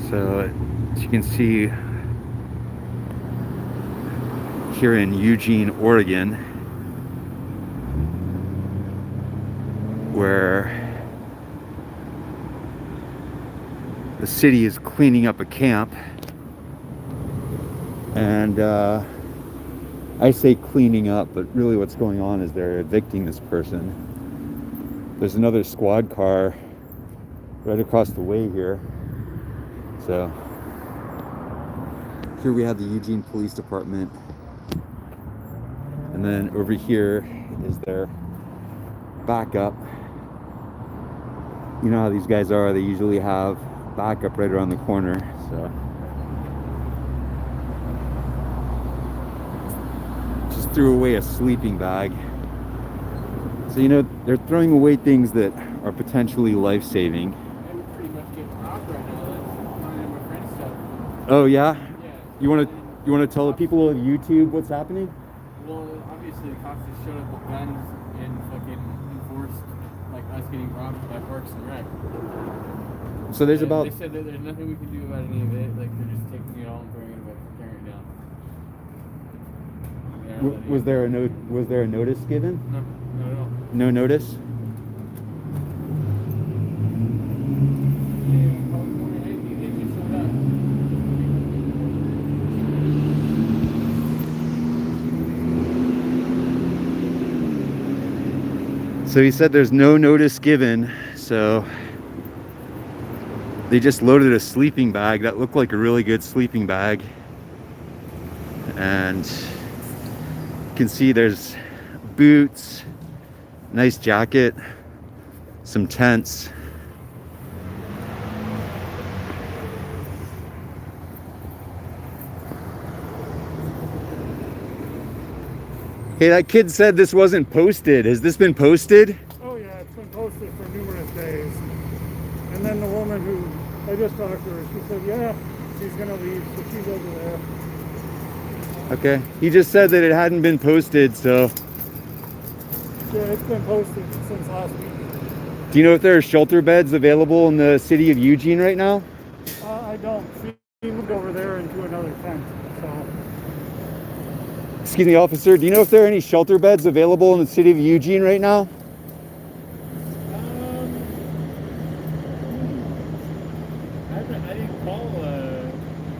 So, as you can see here in Eugene, Oregon, where the city is cleaning up a camp, and I say cleaning up, but really what's going on is they're evicting this person. There's another squad car right across the way here. So here we have the Eugene Police Department, and then over here is their backup. You know how these guys are, they usually have backup right around the corner. So just threw away a sleeping bag. So, you know, they're throwing away things that are potentially life-saving. I'm pretty much getting robbed right now. That's mine and my friend's stuff. Oh yeah? Yeah. You want to tell the people of YouTube what's happening? Well, obviously the cops just showed up with guns and fucking enforced like us getting robbed by Parks and Rec. So there's about... They said that there's nothing we can do about any of it. Like they're just taking it all and throwing it away, tearing it down. Was there a notice given? No, not at all. No notice? So he said there's no notice given, so they just loaded a sleeping bag that looked like a really good sleeping bag. And you can see there's boots, nice jacket, some tents. Hey, that kid said this wasn't posted. Has this been posted? Oh yeah, it's been posted for numerous days. And then the woman who, I just talked to her, she said, yeah, she's gonna leave, so she's over there. Okay. He just said that it hadn't been posted, so. Yeah, it's been posted since last week. Do you know if there are shelter beds available in the city of Eugene right now? I don't. She moved over there into another tent, so. Excuse me, officer, do you know if there are any shelter beds available in the city of Eugene right now? I didn't call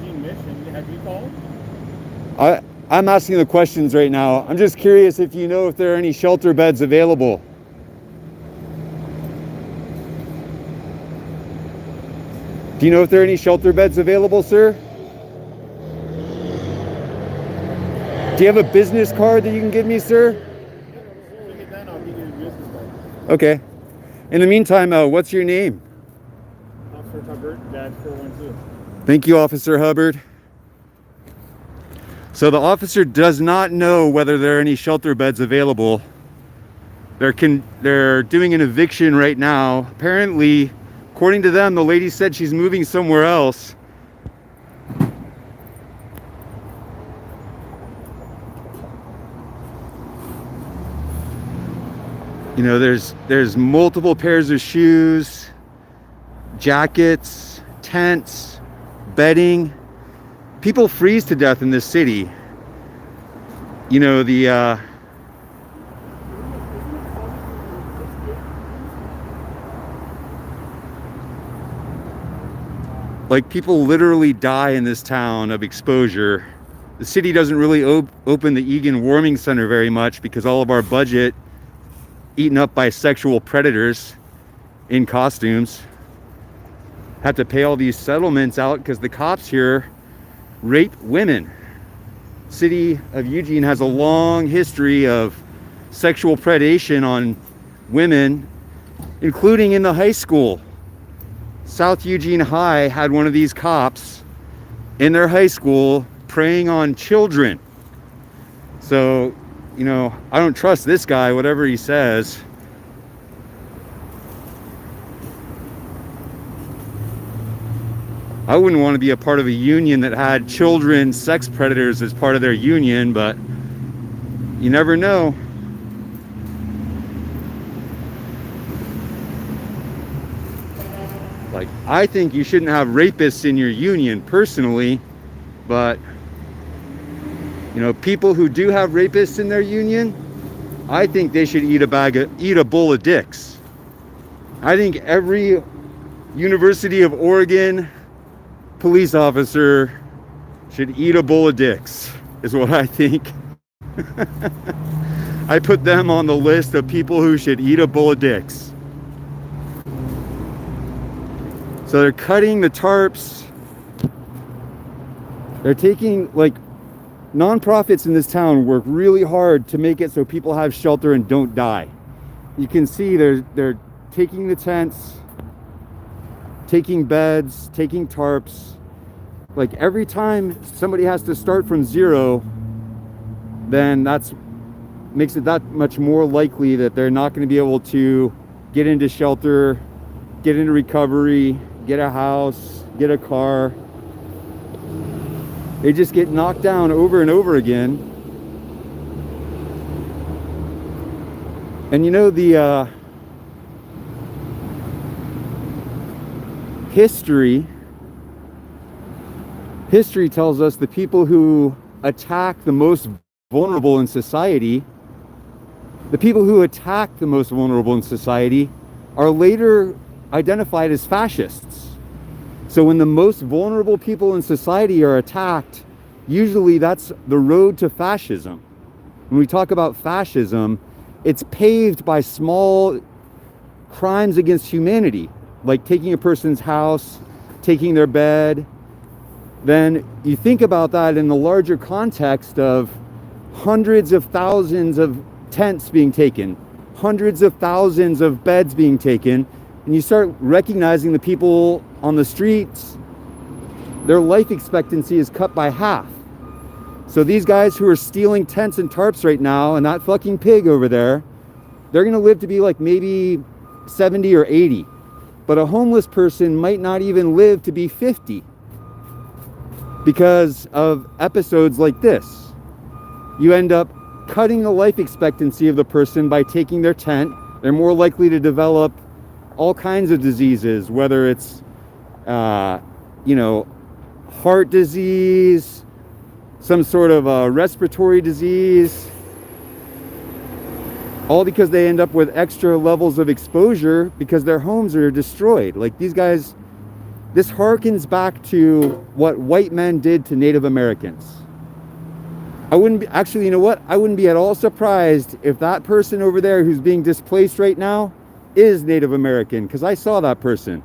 Eugene Mission. Have you called? I'm asking the questions right now. I'm just curious if you know if there are any shelter beds available. Do you know if there are any shelter beds available, sir? Do you have a business card that you can give me, sir? Okay. In the meantime, what's your name? Officer Hubbard, Dad 412. Thank you, Officer Hubbard. So the officer does not know whether there are any shelter beds available. They're doing an eviction right now. Apparently, according to them, the lady said she's moving somewhere else. You know, there's multiple pairs of shoes, jackets, tents, bedding. People freeze to death in this city. You know, like people literally die in this town of exposure. The city doesn't really open the Eugene Warming Center very much because all of our budget eaten up by sexual predators in costumes. Have to pay all these settlements out because the cops here rape women. City of Eugene has a long history of sexual predation on women, including in the high school. South Eugene High had one of these cops in their high school preying on children. So, you know, I don't trust this guy, whatever he says. I wouldn't want to be a part of a union that had children sex predators as part of their union, but you never know. Like, I think you shouldn't have rapists in your union personally, but you know, people who do have rapists in their union, I think they should eat a bowl of dicks. I think every University of Oregon police officer should eat a bowl of dicks, is what I think. I put them on the list of people who should eat a bowl of dicks. So they're cutting the tarps. They're taking, like, nonprofits in this town work really hard to make it so people have shelter and don't die. You can see they're taking the tents, taking beds, taking tarps. Like, every time somebody has to start from zero, then that's makes it that much more likely that they're not going to be able to get into shelter, get into recovery, get a house, get a car. They just get knocked down over and over again. And you know, the history tells us the people who attack the most vulnerable in society, are later identified as fascists. So when the most vulnerable people in society are attacked, usually that's the road to fascism. When we talk about fascism, it's paved by small crimes against humanity, like taking a person's house, taking their bed. Then you think about that in the larger context of hundreds of thousands of tents being taken, hundreds of thousands of beds being taken, and you start recognizing the people on the streets, their life expectancy is cut by half. So these guys who are stealing tents and tarps right now, and that fucking pig over there, they're gonna live to be like maybe 70 or 80. But a homeless person might not even live to be 50 because of episodes like this. You end up cutting the life expectancy of the person by taking their tent. They're more likely to develop all kinds of diseases, whether it's, you know, heart disease, some sort of respiratory disease, all because they end up with extra levels of exposure because their homes are destroyed. Like these guys, this harkens back to what white men did to Native Americans. I wouldn't be, actually, you know what? I wouldn't be at all surprised if that person over there who's being displaced right now is Native American, because I saw that person.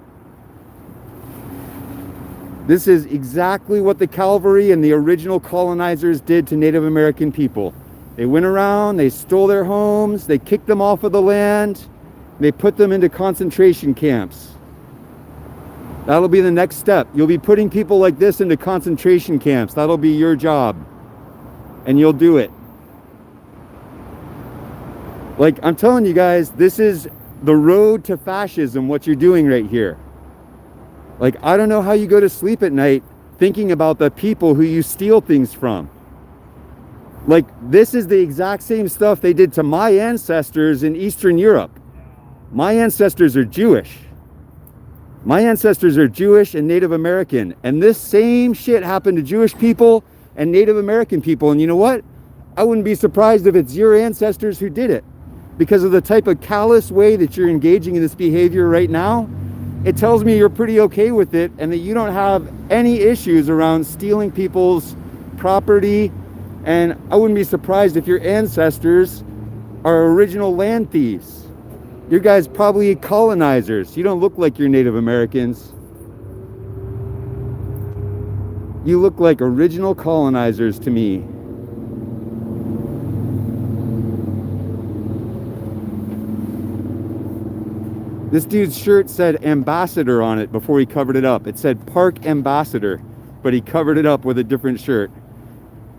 This is exactly what the cavalry and the original colonizers did to Native American people. They went around, they stole their homes, they kicked them off of the land, they put them into concentration camps. That'll be the next step. You'll be putting people like this into concentration camps. That'll be your job. And you'll do it. Like, I'm telling you guys, this is the road to fascism, what you're doing right here. Like, I don't know how you go to sleep at night thinking about the people who you steal things from. Like, this is the exact same stuff they did to my ancestors in Eastern Europe. My ancestors are Jewish. My ancestors are Jewish and Native American. And this same shit happened to Jewish people and Native American people. And you know what? I wouldn't be surprised if it's your ancestors who did it. Because of the type of callous way that you're engaging in this behavior right now, it tells me you're pretty okay with it and that you don't have any issues around stealing people's property. And I wouldn't be surprised if your ancestors are original land thieves. You guys probably colonizers. You don't look like you're Native Americans. You look like original colonizers to me. This dude's shirt said ambassador on it before he covered it up. It said park ambassador, but he covered it up with a different shirt.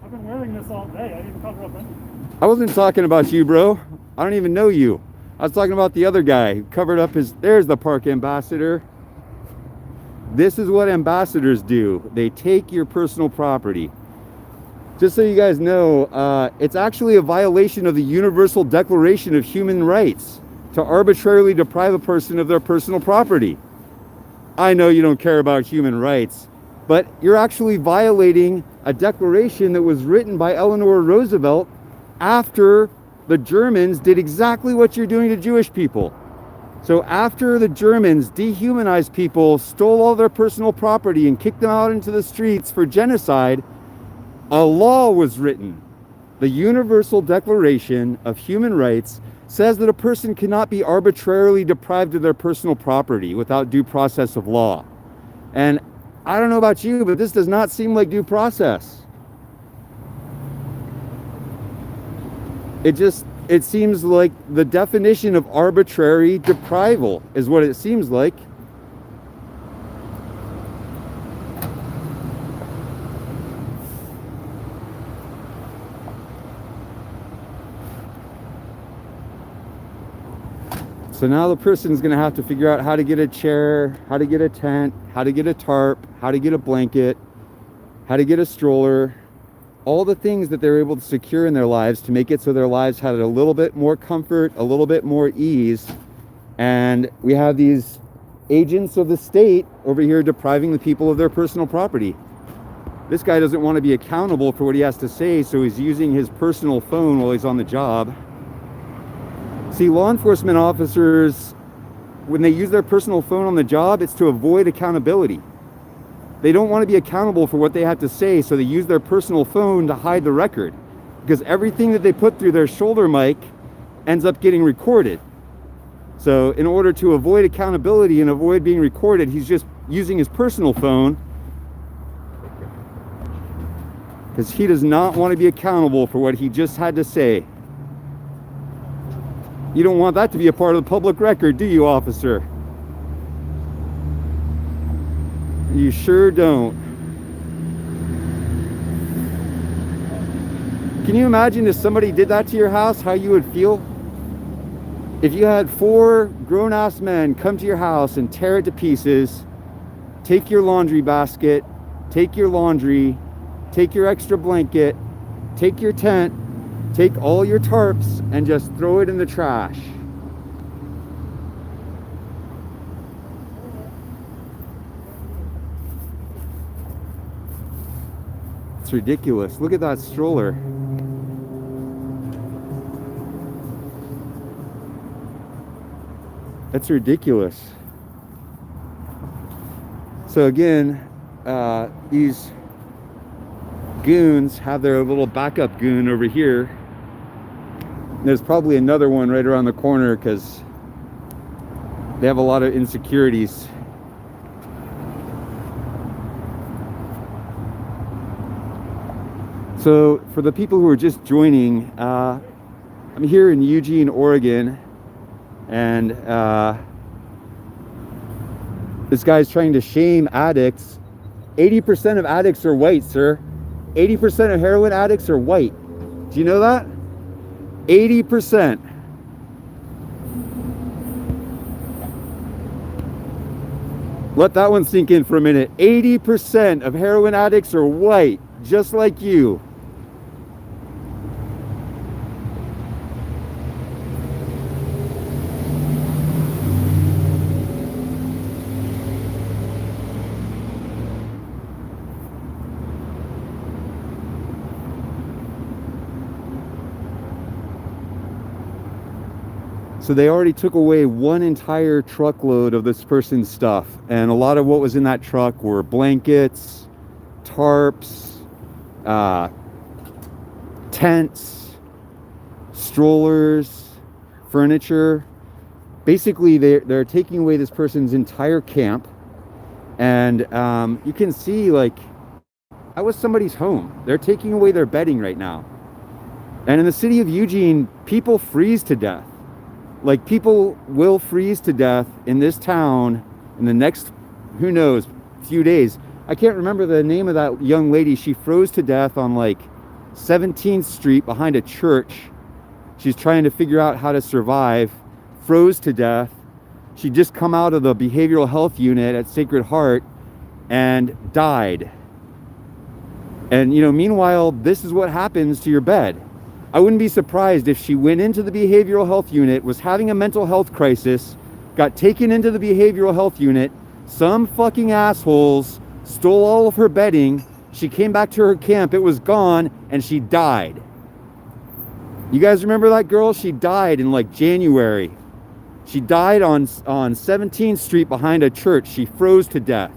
I've been wearing this all day. I didn't cover up anything. I wasn't talking about you, bro. I don't even know you. I was talking about the other guy who covered up his... There's the park ambassador. This is what ambassadors do. They take your personal property. Just so you guys know, it's actually a violation of the Universal Declaration of Human Rights to arbitrarily deprive a person of their personal property. I know you don't care about human rights, but you're actually violating a declaration that was written by Eleanor Roosevelt after the Germans did exactly what you're doing to Jewish people. So after the Germans dehumanized people, stole all their personal property, and kicked them out into the streets for genocide, a law was written. The Universal Declaration of Human Rights says that a person cannot be arbitrarily deprived of their personal property without due process of law. And I don't know about you, but this does not seem like due process. It seems like the definition of arbitrary deprival is what it seems like. So now the person's going to have to figure out how to get a chair, how to get a tent, how to get a tarp, how to get a blanket, how to get a stroller, all the things that they're able to secure in their lives to make it so their lives had a little bit more comfort, a little bit more ease. And we have these agents of the state over here depriving the people of their personal property. This guy doesn't want to be accountable for what he has to say, so he's using his personal phone while he's on the job. See, law enforcement officers, when they use their personal phone on the job, it's to avoid accountability. They don't want to be accountable for what they have to say, so they use their personal phone to hide the record, because everything that they put through their shoulder mic ends up getting recorded. So in order to avoid accountability and avoid being recorded, he's just using his personal phone, because he does not want to be accountable for what he just had to say. You don't want that to be a part of the public record, do you, officer? You sure don't. Can you imagine if somebody did that to your house, how you would feel? If you had 4 grown-ass men come to your house and tear it to pieces, take your laundry basket, take your laundry, take your extra blanket, take your tent, take all your tarps, and just throw it in the trash. It's ridiculous. Look at that stroller. That's ridiculous. So again, these goons have their little backup goon over here. There's probably another one right around the corner because they have a lot of insecurities. So for the people who are just joining, I'm here in Eugene, Oregon, and this guy's trying to shame addicts. 80% of addicts are white, sir. 80% of heroin addicts are white. Do you know that? 80%. Let that one sink in for a minute. 80% of heroin addicts are white, just like you. So they already took away one entire truckload of this person's stuff. And a lot of what was in that truck were blankets, tarps, tents, strollers, furniture. Basically, they're taking away this person's entire camp. And you can see, like, that was somebody's home. They're taking away their bedding right now. And in the city of Eugene, people freeze to death. Like, people will freeze to death in this town in the next, who knows, few days. I can't remember the name of that young lady. She froze to death on like 17th Street behind a church. She's trying to figure out how to survive. Froze to death. She'd just come out of the behavioral health unit at Sacred Heart and died. And, you know, meanwhile, this is what happens to your bed. I wouldn't be surprised if she went into the behavioral health unit, was having a mental health crisis, got taken into the behavioral health unit, Some fucking assholes stole all of her bedding. She came back to her camp, it was gone, and she died. You guys remember that girl? She died in like January. She died on 17th Street behind a church. She froze to death.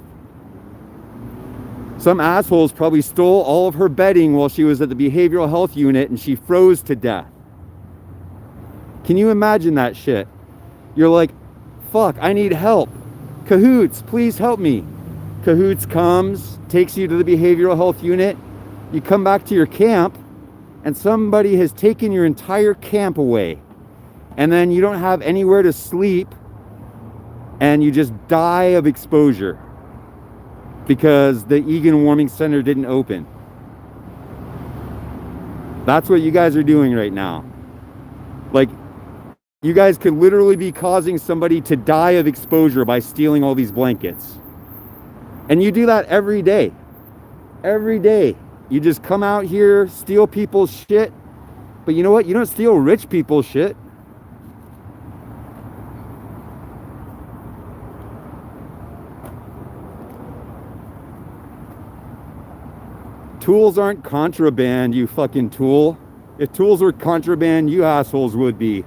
Some assholes probably stole all of her bedding while she was at the behavioral health unit and she froze to death. Can you imagine that shit? You're like, fuck, I need help. Cahoots, please help me. Cahoots comes, takes you to the behavioral health unit. You come back to your camp and somebody has taken your entire camp away. And then you don't have anywhere to sleep and you just die of exposure because the Eugene Warming Center didn't open. That's what you guys are doing right now. Like, you guys could literally be causing somebody to die of exposure by stealing all these blankets. And you do that every day. Every day. You just come out here, steal people's shit. But you know what? You don't steal rich people's shit. Tools aren't contraband, you fucking tool. If tools were contraband, you assholes would be.